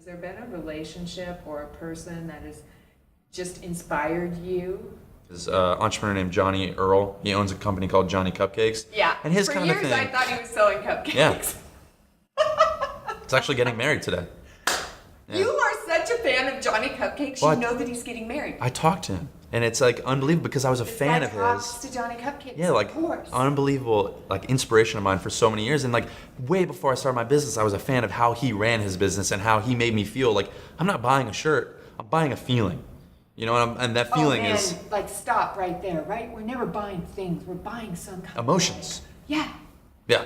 Has there been a relationship or a person that has just inspired you? There's an entrepreneur named Johnny Earl. He owns a company called Johnny Cupcakes. Yeah. And his For kind years of thing. I thought he was selling cupcakes. Yeah. He's actually getting married today. Yeah. You are such a fan of Johnny Cupcakes. Well, You know that he's getting married. I talked to him, and it's like unbelievable because I was a fan of Talks his. to Johnny Cupcakes. Yeah, like of course. unbelievable, like inspiration of mine for so many years. And like way before I started my business, I was a fan of how he ran his business and how he made me feel. Like I'm not buying a shirt, I'm buying a feeling. You know, and that feeling is like stop right there, right? We're never buying things. We're buying some kind emotions. Yeah. Yeah.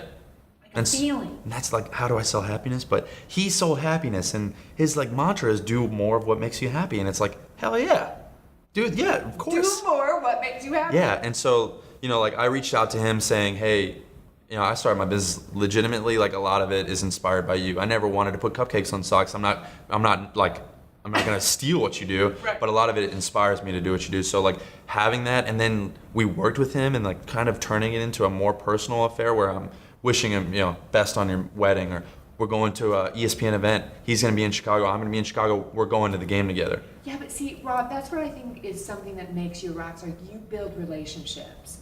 Like a feeling. And that's like, how do I sell happiness? But he sold happiness, and his like mantra is do more of what makes you happy. And it's like, hell yeah, dude, yeah, of course. Do more what makes you happy. Yeah, and so, you know, like I reached out to him saying, hey, you know, I started my business legitimately, like a lot of it is inspired by you. I never wanted to put cupcakes on socks. I'm not gonna steal what you do, Right. but a lot of it inspires me to do what you do. So like having that, and then we worked with him and like kind of turning it into a more personal affair where I'm wishing him, you know, best on your wedding, or we're going to a ESPN event. He's gonna be in Chicago. I'm gonna be in Chicago. We're going to the game together. Yeah, but see, Rob, that's what I think is something that makes you a rock star. You build relationships.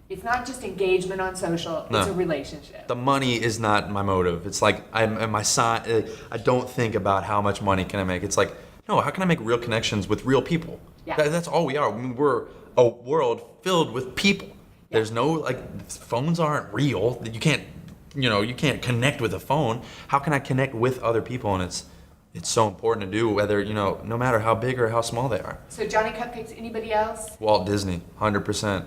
It's not just engagement on social, No. it's a relationship. The money is not my motive. It's like I don't think about how much money can I make. It's like, no, how can I make real connections with real people? Yeah. That's all we are. I mean, we're a world filled with people. Yeah. There's no, like, phones aren't real. You can't connect with a phone. How can I connect with other people? And it's so important to do, whether, no matter how big or how small they are. So Johnny Cupcakes, anybody else? Walt Disney, 100%.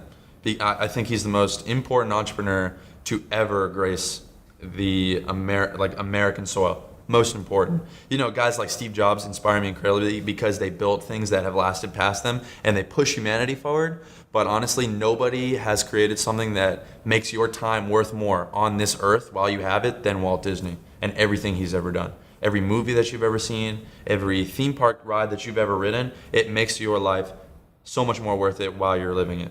I think he's the most important entrepreneur to ever grace the American soil. Most important. Guys like Steve Jobs inspire me incredibly because they built things that have lasted past them and they push humanity forward. But honestly, nobody has created something that makes your time worth more on this earth while you have it than Walt Disney and everything he's ever done. Every movie that you've ever seen, every theme park ride that you've ever ridden, it makes your life so much more worth it while you're living it.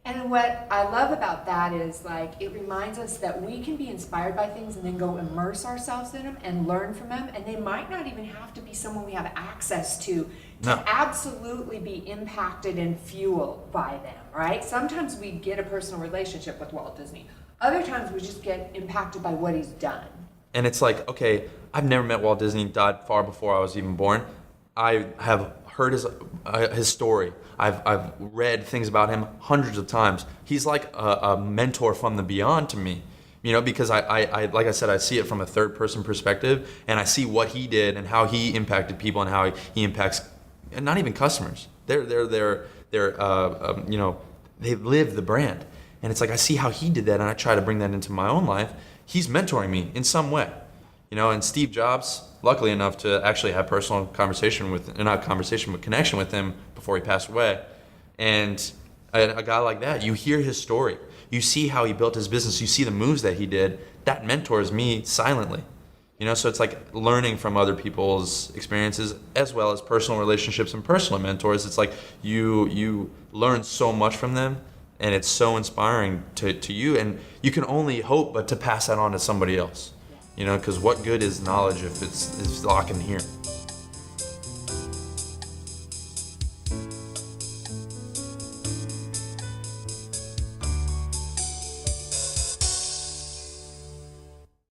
And what I love about that is, like, it reminds us that we can be inspired by things and then go immerse ourselves in them and learn from them. And they might not even have to be someone we have access to No. absolutely be impacted and fueled by them, right? Sometimes we get a personal relationship with Walt Disney. Other times we just get impacted by what he's done. And it's like, okay, I've never met Walt Disney, died far before I was even born. I have heard his story. I've read things about him hundreds of times. He's like a mentor from the beyond to me, because I like I said, I see it from a third person perspective, and I see what he did and how he impacted people and how he impacts, and not even customers. They live the brand, and it's like I see how he did that, and I try to bring that into my own life. He's mentoring me in some way, and Steve Jobs, luckily enough to actually have personal connection with him before he passed away. And a guy like that, you hear his story, you see how he built his business, you see the moves that he did, that mentors me silently. So it's like learning from other people's experiences as well as personal relationships and personal mentors. It's like you learn so much from them, and it's so inspiring to you, and you can only hope but to pass that on to somebody else. Because what good is knowledge if it's locked in here?